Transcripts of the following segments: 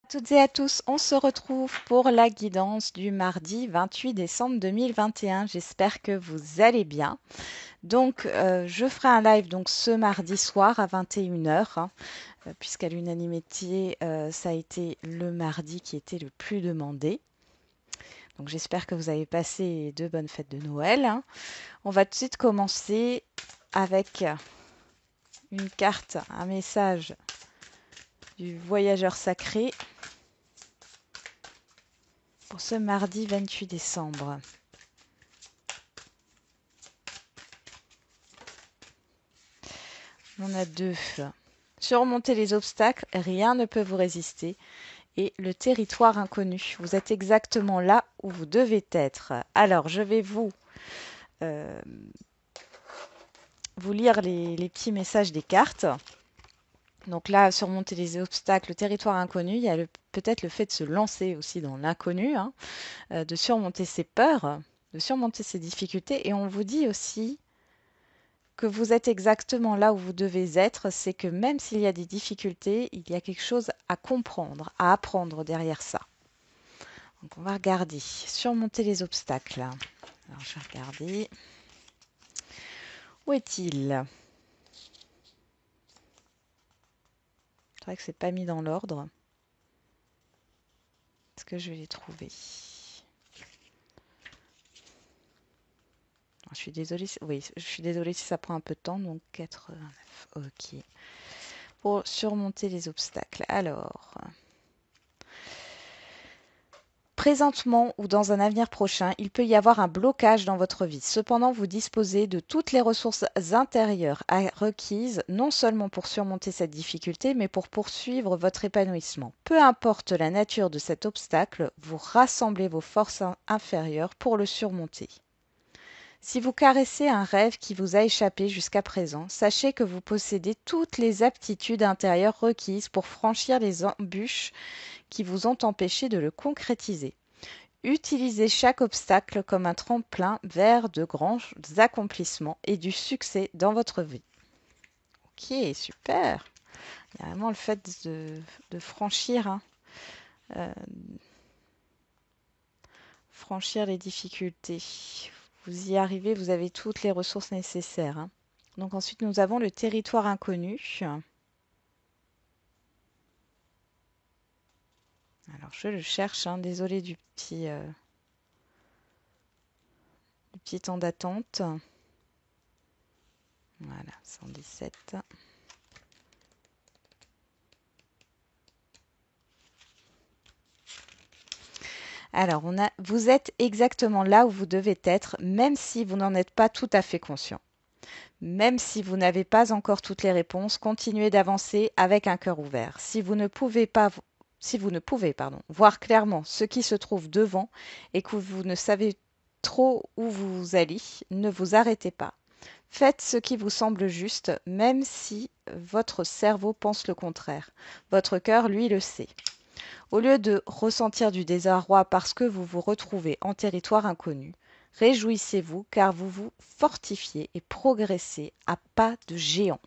Toutes et à tous, on se retrouve pour la guidance du mardi 28 décembre 2021. J'espère que vous allez bien. Donc, je ferai un live donc ce mardi soir à 21 heures, puisqu'à l'unanimité, ça a été le mardi qui était le plus demandé. Donc, j'espère que vous avez passé de bonnes fêtes de Noël, hein. On va tout de suite commencer avec une carte, un message du voyageur sacré pour ce mardi 28 décembre. On a deux. Surmonter les obstacles, rien ne peut vous résister. Et le territoire inconnu, vous êtes exactement là où vous devez être. Alors, je vais euh, vous lire les petits messages des cartes. Donc là, surmonter les obstacles, le territoire inconnu, il y a peut-être le fait de se lancer aussi dans l'inconnu, hein, de surmonter ses peurs, de surmonter ses difficultés. Et on vous dit aussi que vous êtes exactement là où vous devez être, c'est que même s'il y a des difficultés, il y a quelque chose à comprendre, à apprendre derrière ça. Donc on va regarder, surmonter les obstacles. Alors je vais regarder. Où est-il? C'est vrai que c'est pas mis dans l'ordre. Est-ce que je vais les trouver? Je suis désolée. Oui, je suis désolée si ça prend un peu de temps. Donc 89. Ok. Pour surmonter les obstacles. Alors. Présentement ou dans un avenir prochain, il peut y avoir un blocage dans votre vie. Cependant, vous disposez de toutes les ressources intérieures requises, non seulement pour surmonter cette difficulté, mais pour poursuivre votre épanouissement. Peu importe la nature de cet obstacle, vous rassemblez vos forces inférieures pour le surmonter. Si vous caressez un rêve qui vous a échappé jusqu'à présent, sachez que vous possédez toutes les aptitudes intérieures requises pour franchir les embûches qui vous ont empêché de le concrétiser. Utilisez chaque obstacle comme un tremplin vers de grands accomplissements et du succès dans votre vie. Ok, super. Il y a vraiment le fait de franchir, hein, euh, franchir les difficultés. Vous y arrivez, vous avez toutes les ressources nécessaires, hein. Donc ensuite, nous avons le territoire inconnu. Alors, je le cherche, hein, désolé du petit temps d'attente. Voilà, 117. Alors, vous êtes exactement là où vous devez être, même si vous n'en êtes pas tout à fait conscient. Même si vous n'avez pas encore toutes les réponses, continuez d'avancer avec un cœur ouvert. Si vous ne pouvez, pardon, voir clairement ce qui se trouve devant et que vous ne savez trop où vous allez, ne vous arrêtez pas. Faites ce qui vous semble juste, même si votre cerveau pense le contraire. Votre cœur, lui, le sait. Au lieu de ressentir du désarroi parce que vous vous retrouvez en territoire inconnu, réjouissez-vous car vous vous fortifiez et progressez à pas de géant.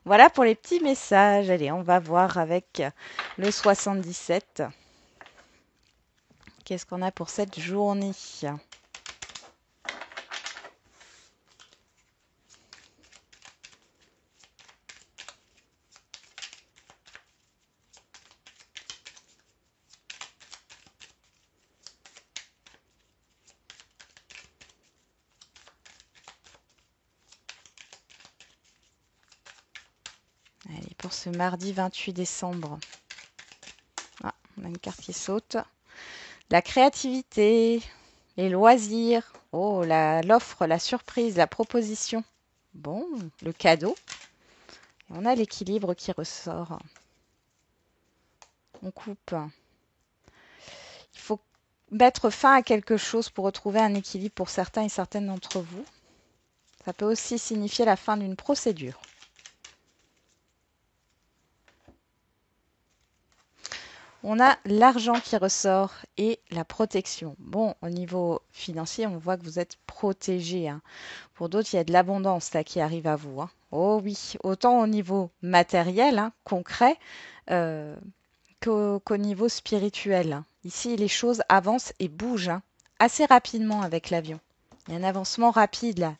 Voilà pour les petits messages. Allez, on va voir avec le 77. Qu'est-ce qu'on a pour cette journée? Allez, pour ce mardi 28 décembre. Ah, on a une carte qui saute. La créativité, les loisirs. Oh, l'offre, la surprise, la proposition. Bon, le cadeau. Et on a l'équilibre qui ressort. On coupe. Il faut mettre fin à quelque chose pour retrouver un équilibre pour certains et certaines d'entre vous. Ça peut aussi signifier la fin d'une procédure. On a l'argent qui ressort et la protection. Bon, au niveau financier, on voit que vous êtes protégé, hein. Pour d'autres, il y a de l'abondance là qui arrive à vous, hein. Oh oui, autant au niveau matériel, hein, concret, euh, qu'au niveau spirituel. Ici, les choses avancent et bougent hein, assez rapidement avec l'avion. Il y a un avancement rapide là.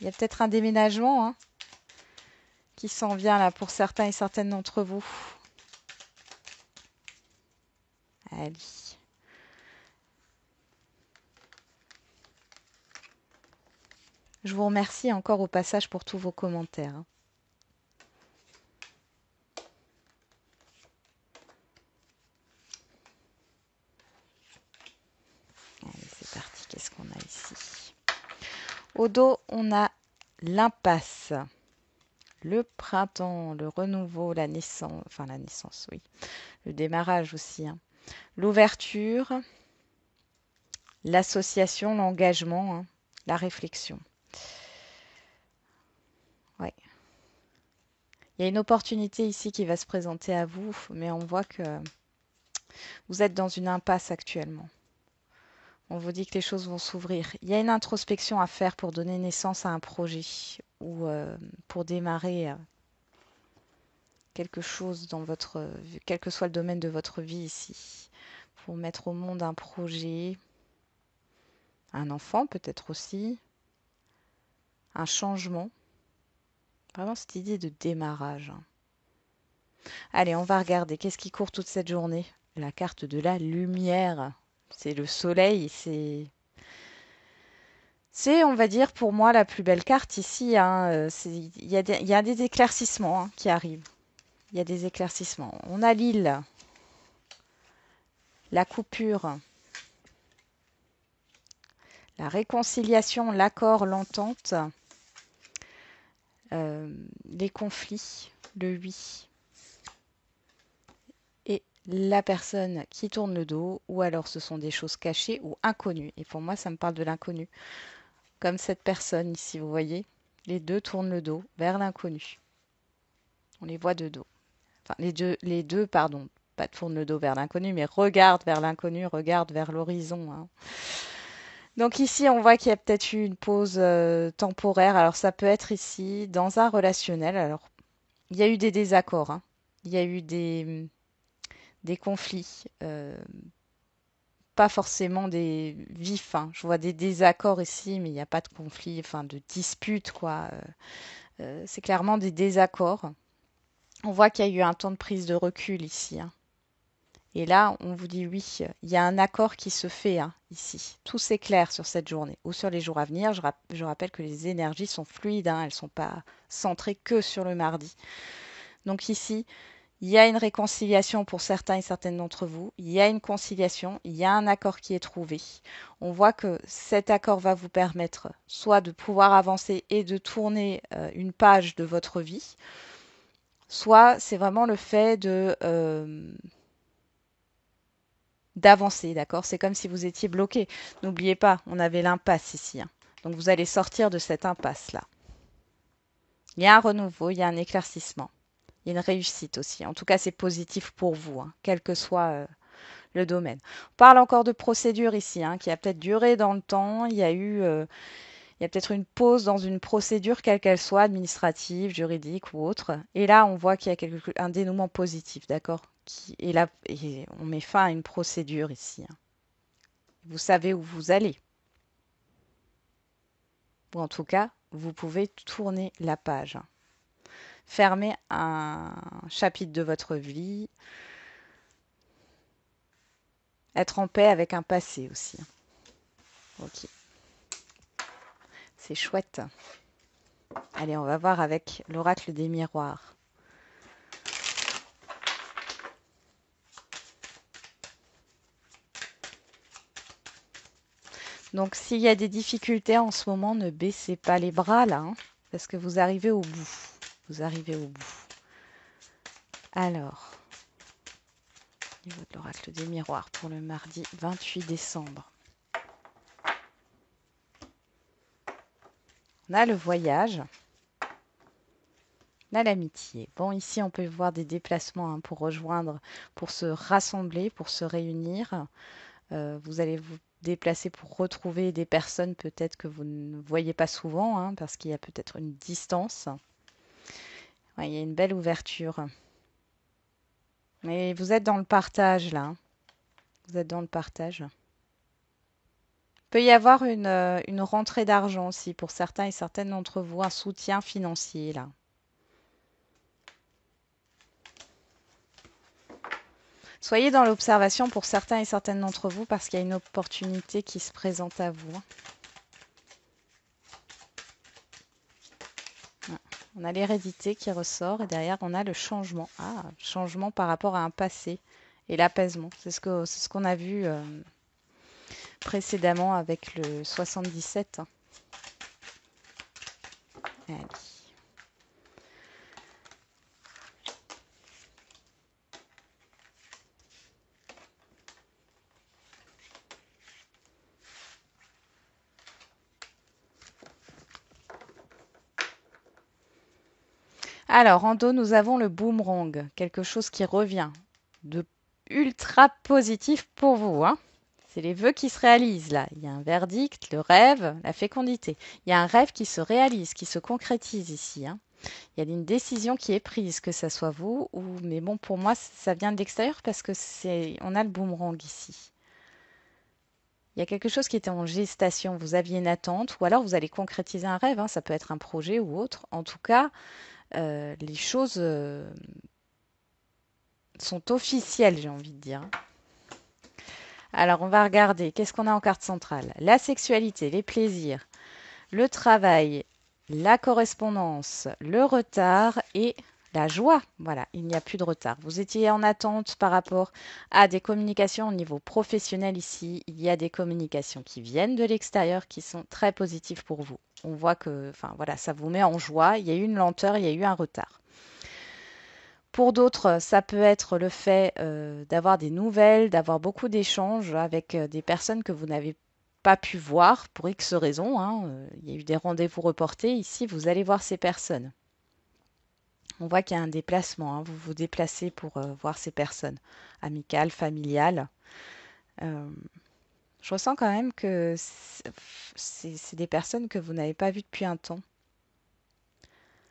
Il y a peut-être un déménagement hein, qui s'en vient là pour certains et certaines d'entre vous. Allez. Je vous remercie encore au passage pour tous vos commentaires. Hein. Allez, c'est parti. Qu'est-ce qu'on a ici? Au dos, on a l'impasse, le printemps, le renouveau, la naissance, enfin la naissance, oui, le démarrage aussi, hein. L'ouverture, l'association, l'engagement, hein, la réflexion. Ouais. Il y a une opportunité ici qui va se présenter à vous, mais on voit que vous êtes dans une impasse actuellement. On vous dit que les choses vont s'ouvrir. Il y a une introspection à faire pour donner naissance à un projet ou pour démarrer quelque chose dans votre, quel que soit le domaine de votre vie ici. Pour mettre au monde un projet, un enfant peut-être aussi, un changement. Vraiment cette idée de démarrage. Allez, on va regarder. Qu'est-ce qui court toute cette journée? La carte de la lumière. C'est le soleil, c'est, on va dire, pour moi, la plus belle carte ici. Hein. Il y a des éclaircissements hein, qui arrivent. Il y a des éclaircissements. On a l'île, la coupure, la réconciliation, l'accord, l'entente, les conflits, le oui. Et la personne qui tourne le dos, ou alors ce sont des choses cachées ou inconnues. Et pour moi, ça me parle de l'inconnu. Comme cette personne ici, vous voyez, les deux tournent le dos vers l'inconnu. On les voit de dos. Enfin, les deux, pardon, pas tournent le dos vers l'inconnu, mais regardent vers l'inconnu, regardent vers l'horizon. Hein. Donc ici, on voit qu'il y a peut-être eu une pause temporaire. Alors ça peut être ici dans un relationnel. Alors il y a eu des désaccords. Hein. Il y a eu des conflits. Pas forcément des vifs. Hein. Je vois des désaccords ici, mais il n'y a pas de conflit, enfin de dispute, quoi. C'est clairement des désaccords. On voit qu'il y a eu un temps de prise de recul ici. Hein. Et là, on vous dit oui, il y a un accord qui se fait hein, ici. Tout s'éclaire sur cette journée ou sur les jours à venir. Je rappelle que les énergies sont fluides, hein, elles ne sont pas centrées que sur le mardi. Donc ici, il y a une réconciliation pour certains et certaines d'entre vous. Il y a une conciliation, il y a un accord qui est trouvé. On voit que cet accord va vous permettre soit de pouvoir avancer et de tourner une page de votre vie, soit c'est vraiment le fait d'avancer, d'accord? C'est comme si vous étiez bloqué. N'oubliez pas, on avait l'impasse ici. Hein. Donc vous allez sortir de cette impasse-là. Il y a un renouveau, il y a un éclaircissement. Il y a une réussite aussi. En tout cas, c'est positif pour vous, hein, quel que soit le domaine. On parle encore de procédure ici, hein, qui a peut-être duré dans le temps. Il y a peut-être une pause dans une procédure, quelle qu'elle soit, administrative, juridique ou autre. Et là, on voit qu'il y a un dénouement positif, d'accord? Et là, et on met fin à une procédure ici. Hein. Vous savez où vous allez. Ou en tout cas, vous pouvez tourner la page. Fermer un chapitre de votre vie. Être en paix avec un passé aussi. Ok. C'est chouette. Allez, on va voir avec l'oracle des miroirs. Donc, s'il y a des difficultés en ce moment, ne baissez pas les bras là, hein, parce que vous arrivez au bout. Vous arrivez au bout. Alors, au niveau de l'oracle des miroirs pour le mardi 28 décembre. On a le voyage. On a l'amitié. Bon, ici, on peut voir des déplacements hein, pour rejoindre, pour se rassembler, pour se réunir. Vous allez vous déplacer pour retrouver des personnes peut-être que vous ne voyez pas souvent, hein, parce qu'il y a peut-être une distance. Ouais, il y a une belle ouverture. Mais vous êtes dans le partage là, hein. Vous êtes dans le partage. Il peut y avoir une rentrée d'argent aussi pour certains et certaines d'entre vous, un soutien financier là. Soyez dans l'observation pour certains et certaines d'entre vous parce qu'il y a une opportunité qui se présente à vous. On a l'hérédité qui ressort et derrière on a le changement. Ah, changement par rapport à un passé et l'apaisement. C'est ce qu'on a vu précédemment avec le 77. Allez. Alors, en dos, nous avons le boomerang, quelque chose qui revient de ultra positif pour vous, hein. C'est les vœux qui se réalisent là. Il y a un verdict, le rêve, la fécondité. Il y a un rêve qui se réalise, qui se concrétise ici, hein. Il y a une décision qui est prise, que ça soit vous ou... Mais bon, pour moi, ça vient de l'extérieur parce que on a le boomerang ici. Il y a quelque chose qui était en gestation. Vous aviez une attente ou alors vous allez concrétiser un rêve, hein. Ça peut être un projet ou autre. En tout cas, les choses sont officielles, j'ai envie de dire. Alors, on va regarder. Qu'est-ce qu'on a en carte centrale? La sexualité, les plaisirs, le travail, la correspondance, le retard et la joie. Voilà, il n'y a plus de retard. Vous étiez en attente par rapport à des communications au niveau professionnel ici. Il y a des communications qui viennent de l'extérieur qui sont très positives pour vous. On voit que, enfin voilà, ça vous met en joie. Il y a eu une lenteur, il y a eu un retard. Pour d'autres, ça peut être le fait d'avoir des nouvelles, d'avoir beaucoup d'échanges avec des personnes que vous n'avez pas pu voir pour X raisons, hein. Il y a eu des rendez-vous reportés. Ici, vous allez voir ces personnes. On voit qu'il y a un déplacement, hein. Vous vous déplacez pour voir ces personnes, amicales, familiales. Euh, je ressens quand même que c'est des personnes que vous n'avez pas vues depuis un temps.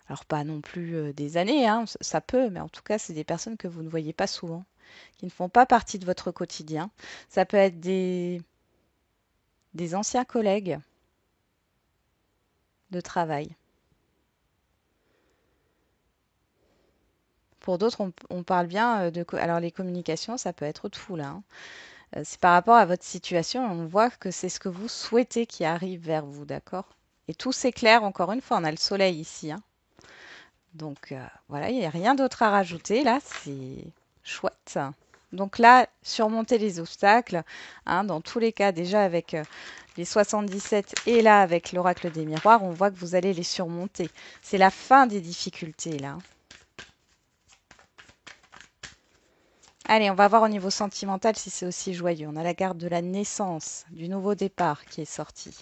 Alors pas non plus des années, hein, ça peut, mais en tout cas, c'est des personnes que vous ne voyez pas souvent, qui ne font pas partie de votre quotidien. Ça peut être des anciens collègues de travail. Pour d'autres, on parle bien alors les communications, ça peut être tout là, hein. C'est par rapport à votre situation, on voit que c'est ce que vous souhaitez qui arrive vers vous, d'accord? Et tout s'éclaire, encore une fois, on a le soleil ici, hein. Donc voilà, il n'y a rien d'autre à rajouter là, c'est chouette. Donc là, surmonter les obstacles, hein, dans tous les cas, déjà avec les 77 et là avec l'oracle des miroirs, on voit que vous allez les surmonter. C'est la fin des difficultés là. Allez, on va voir au niveau sentimental si c'est aussi joyeux. On a la carte de la naissance, du nouveau départ qui est sortie.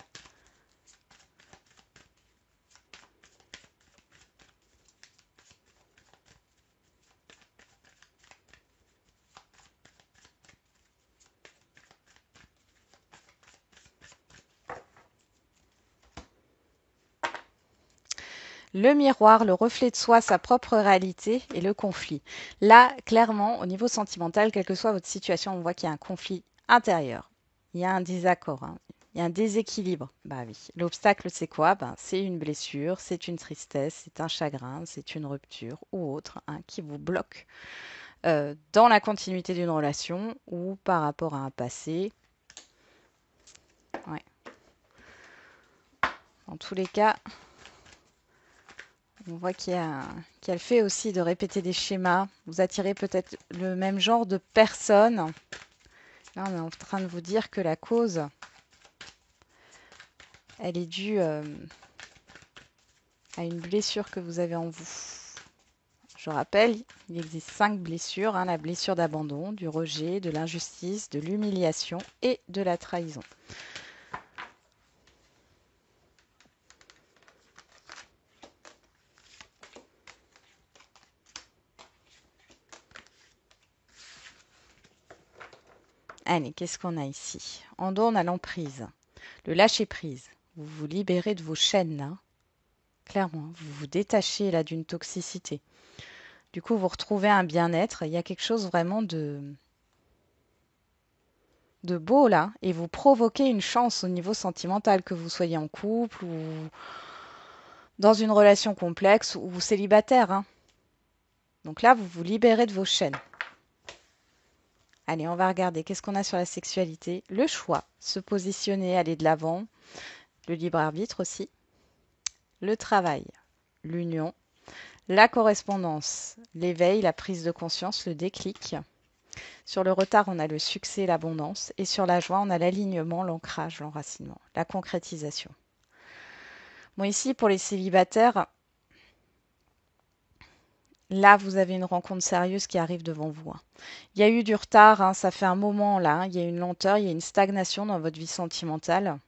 Le miroir, le reflet de soi, sa propre réalité et le conflit. Là, clairement, au niveau sentimental, quelle que soit votre situation, on voit qu'il y a un conflit intérieur. Il y a un désaccord, hein. Il y a un déséquilibre. Bah oui. L'obstacle, c'est quoi? Ben, c'est une blessure, c'est une tristesse, c'est un chagrin, c'est une rupture ou autre, hein, qui vous bloque dans la continuité d'une relation ou par rapport à un passé. Ouais. Dans tous les cas, on voit qu'il y a le fait aussi de répéter des schémas. Vous attirez peut-être le même genre de personnes. Là, on est en train de vous dire que la cause, elle est due à une blessure que vous avez en vous. Je rappelle, il existe 5 blessures, hein, la blessure d'abandon, du rejet, de l'injustice, de l'humiliation et de la trahison. Allez, qu'est-ce qu'on a ici? En dos, on a l'emprise, le lâcher-prise. Vous vous libérez de vos chaînes là. clairement. Vous vous détachez là d'une toxicité. Du coup, vous retrouvez un bien-être. Il y a quelque chose vraiment de beau là. Et vous provoquez une chance au niveau sentimental, que vous soyez en couple ou dans une relation complexe ou célibataire, hein. Donc là, vous vous libérez de vos chaînes. Allez, on va regarder qu'est-ce qu'on a sur la sexualité. Le choix, se positionner, aller de l'avant. Le libre arbitre aussi. Le travail, l'union. La correspondance, l'éveil, la prise de conscience, le déclic. Sur le retard, on a le succès, l'abondance. Et sur la joie, on a l'alignement, l'ancrage, l'enracinement, la concrétisation. Bon, ici, pour les célibataires, là, vous avez une rencontre sérieuse qui arrive devant vous, hein. Il y a eu du retard, hein, ça fait un moment là, hein, il y a une lenteur, il y a une stagnation dans votre vie sentimentale.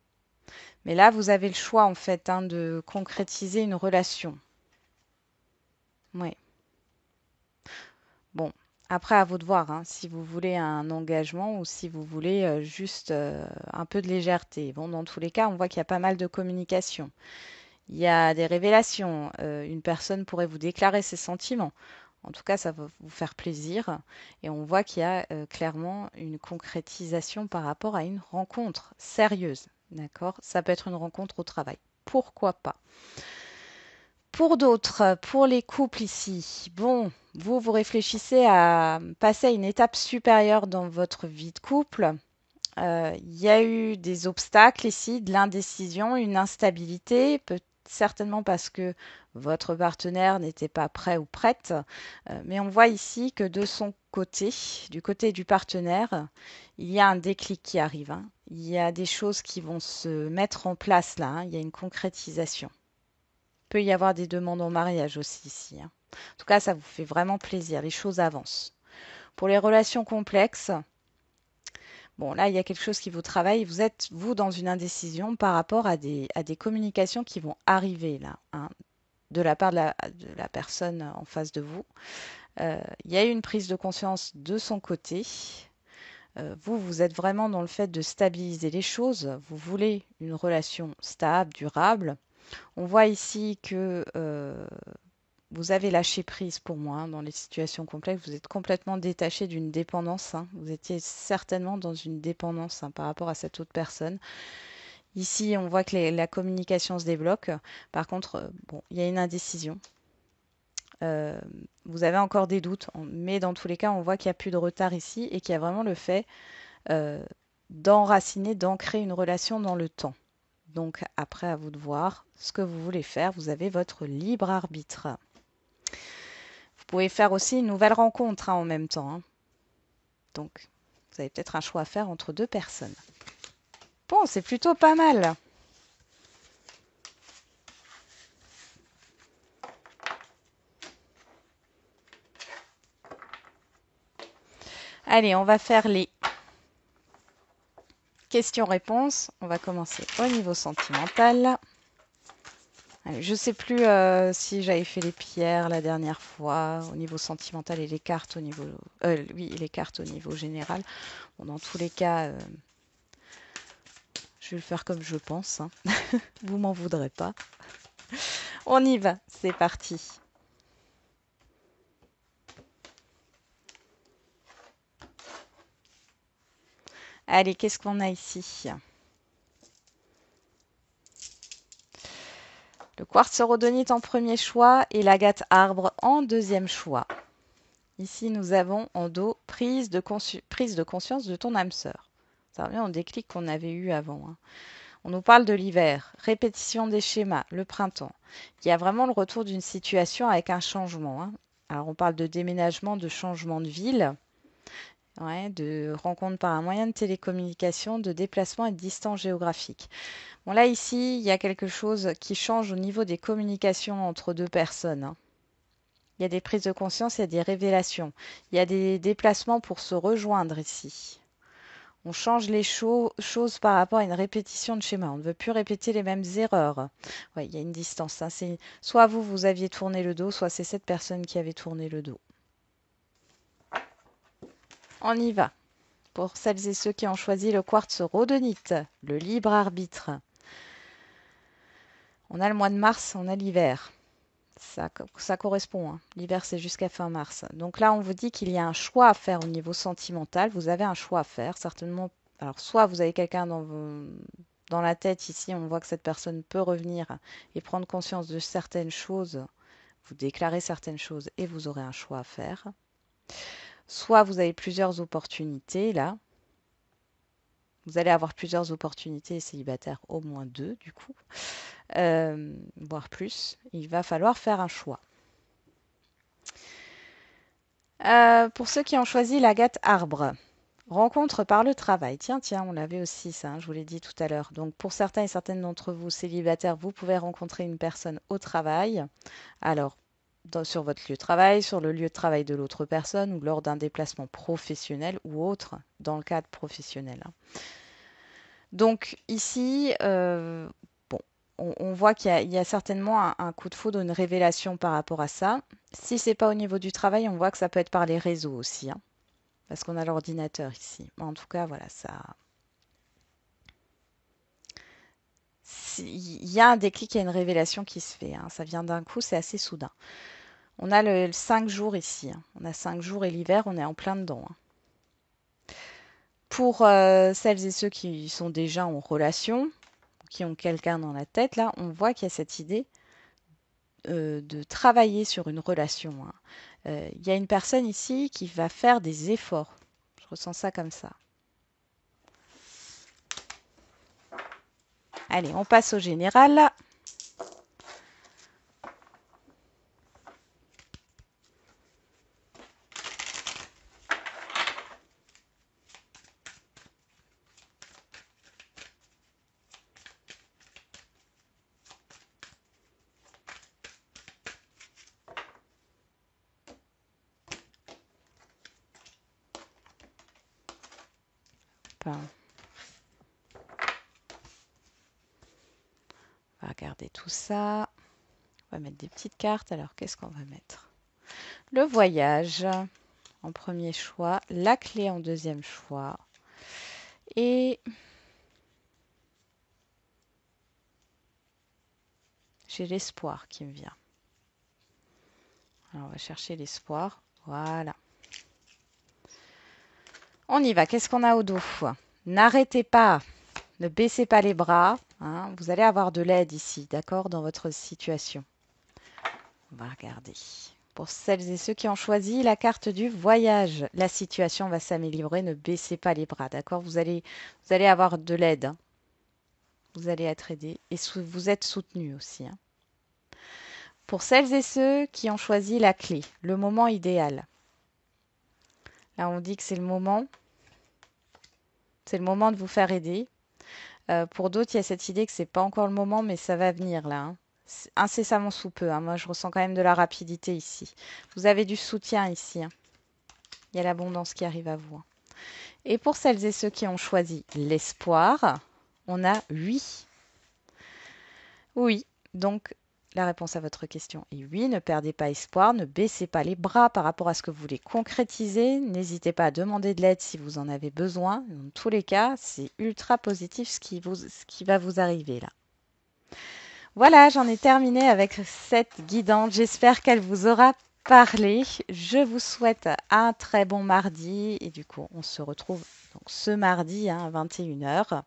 Mais là, vous avez le choix, en fait, hein, de concrétiser une relation. Oui. Bon, après, à vous de voir, hein, si vous voulez un engagement ou si vous voulez juste un peu de légèreté. Bon, dans tous les cas, on voit qu'il y a pas mal de communication. Il y a des révélations. Une personne pourrait vous déclarer ses sentiments. En tout cas, ça va vous faire plaisir. Et on voit qu'il y a clairement une concrétisation par rapport à une rencontre sérieuse. D'accord? Ça peut être une rencontre au travail. Pourquoi pas? Pour d'autres, pour les couples ici, bon, vous réfléchissez à passer à une étape supérieure dans votre vie de couple. Il y a eu des obstacles ici, de l'indécision, une instabilité, certainement parce que votre partenaire n'était pas prêt ou prête. Mais on voit ici que de son côté, du côté du partenaire, il y a un déclic qui arrive, hein. Il y a des choses qui vont se mettre en place là, hein. Il y a une concrétisation. Il peut y avoir des demandes en mariage aussi ici, hein. En tout cas, ça vous fait vraiment plaisir. Les choses avancent. Pour les relations complexes, bon, là, il y a quelque chose qui vous travaille. Vous êtes, vous, dans une indécision par rapport à des communications qui vont arriver là, hein, de la part de la personne en face de vous. Il y a eu une prise de conscience de son côté. Vous êtes vraiment dans le fait de stabiliser les choses. Vous voulez une relation stable, durable. On voit ici que vous avez lâché prise pour moi, hein, dans les situations complexes. Vous êtes complètement détaché d'une dépendance, hein. Vous étiez certainement dans une dépendance, hein, par rapport à cette autre personne. Ici, on voit que la communication se débloque. Par contre, bon, il y a une indécision. Euh, Vous avez encore des doutes, mais dans tous les cas, on voit qu'il n'y a plus de retard ici et qu'il y a vraiment le fait euh, d'enraciner, d'ancrer une relation dans le temps. Donc après, à vous de voir ce que vous voulez faire. Vous avez votre libre arbitre. Vous pouvez faire aussi une nouvelle rencontre, hein, en même temps, hein. Donc, vous avez peut-être un choix à faire entre deux personnes. Bon, c'est plutôt pas mal. Allez, on va faire les questions-réponses. On va commencer au niveau sentimental. Allez, je ne sais plus si j'avais fait les pierres la dernière fois au niveau sentimental et les cartes au niveau, oui, les cartes au niveau général. Bon, dans tous les cas, je vais le faire comme je pense, hein. Vous m'en voudrez pas. On y va, c'est parti. Allez, qu'est-ce qu'on a ici? Le quartz rhodonite en premier choix et l'agate arbre en deuxième choix. Ici, nous avons en dos prise de conscience de ton âme sœur. Ça revient au déclic qu'on avait eu avant, hein. On nous parle de l'hiver, répétition des schémas, le printemps. Il y a vraiment le retour d'une situation avec un changement, hein. Alors, on parle de déménagement, de changement de ville, ouais, de rencontre par un moyen de télécommunication, de déplacement et de distance géographique. Bon, là, ici, il y a quelque chose qui change au niveau des communications entre deux personnes, hein. Il y a des prises de conscience, il y a des révélations. Il y a des déplacements pour se rejoindre ici. On change les choses par rapport à une répétition de schéma. On ne veut plus répéter les mêmes erreurs. Ouais, il y a une distance, hein. Soit vous aviez tourné le dos, soit c'est cette personne qui avait tourné le dos. On y va. Pour celles et ceux qui ont choisi le quartz rhodonite, le libre arbitre. On a le mois de mars, on a l'hiver. Ça correspond, hein. L'hiver, c'est jusqu'à fin mars. Donc là, on vous dit qu'il y a un choix à faire au niveau sentimental. Vous avez un choix à faire, certainement. Alors, soit vous avez quelqu'un dans la tête ici, on voit que cette personne peut revenir et prendre conscience de certaines choses. Vous déclarez certaines choses et vous aurez un choix à faire. Soit vous avez plusieurs opportunités là. Vous allez avoir plusieurs opportunités célibataires, au moins 2 du coup, voire plus. Il va falloir faire un choix. Pour ceux qui ont choisi l'agate arbre, rencontre par le travail. Tiens, on l'avait aussi ça, hein, je vous l'ai dit tout à l'heure. Donc pour certains et certaines d'entre vous célibataires, vous pouvez rencontrer une personne au travail. Alors, sur votre lieu de travail, sur le lieu de travail de l'autre personne ou lors d'un déplacement professionnel ou autre dans le cadre professionnel, hein. Donc ici, bon, on voit qu'il y a certainement un coup de foudre, une révélation par rapport à ça. Si c'est pas au niveau du travail, on voit que ça peut être par les réseaux aussi, hein, parce qu'on a l'ordinateur ici. En tout cas, voilà, ça. Il y a un déclic, il y a une révélation qui se fait, hein. Ça vient d'un coup, c'est assez soudain. On a le 5 jours ici, hein. On a 5 jours et l'hiver, on est en plein dedans, hein. Pour celles et ceux qui sont déjà en relation, qui ont quelqu'un dans la tête, là, on voit qu'il y a cette idée de travailler sur une relation, hein. Il y a une personne ici qui va faire des efforts. Je ressens ça comme ça. Allez, on passe au général, là. Enfin, on va regarder tout ça. On va mettre des petites cartes. Alors, qu'est-ce qu'on va mettre? Le voyage en premier choix, la clé en deuxième choix. Et j'ai l'espoir qui me vient. Alors, on va chercher l'espoir. Voilà. On y va. Qu'est-ce qu'on a au dos? N'arrêtez pas. Ne baissez pas les bras, hein. Vous allez avoir de l'aide ici, d'accord, dans votre situation. On va regarder. Pour celles et ceux qui ont choisi la carte du voyage, la situation va s'améliorer. Ne baissez pas les bras, d'accord, vous allez avoir de l'aide, hein. Vous allez être aidé et vous êtes soutenu aussi, hein. Pour celles et ceux qui ont choisi la clé, le moment idéal. Là, on dit que c'est le moment de vous faire aider. Pour d'autres, il y a cette idée que c'est pas encore le moment, mais ça va venir là, hein. Incessamment sous peu, hein. Moi, je ressens quand même de la rapidité ici. Vous avez du soutien ici, hein. Il y a l'abondance qui arrive à vous, hein. Et pour celles et ceux qui ont choisi l'espoir, on a oui. Oui, donc la réponse à votre question est oui. Ne perdez pas espoir, ne baissez pas les bras par rapport à ce que vous voulez concrétiser. N'hésitez pas à demander de l'aide si vous en avez besoin. Dans tous les cas, c'est ultra positif ce qui va vous arriver là. Voilà, j'en ai terminé avec cette guidante. J'espère qu'elle vous aura parlé. Je vous souhaite un très bon mardi. Et du coup, on se retrouve donc ce mardi, hein, à 21 h.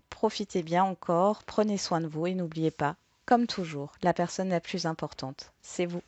Profitez bien encore, prenez soin de vous et n'oubliez pas, comme toujours, la personne la plus importante, c'est vous.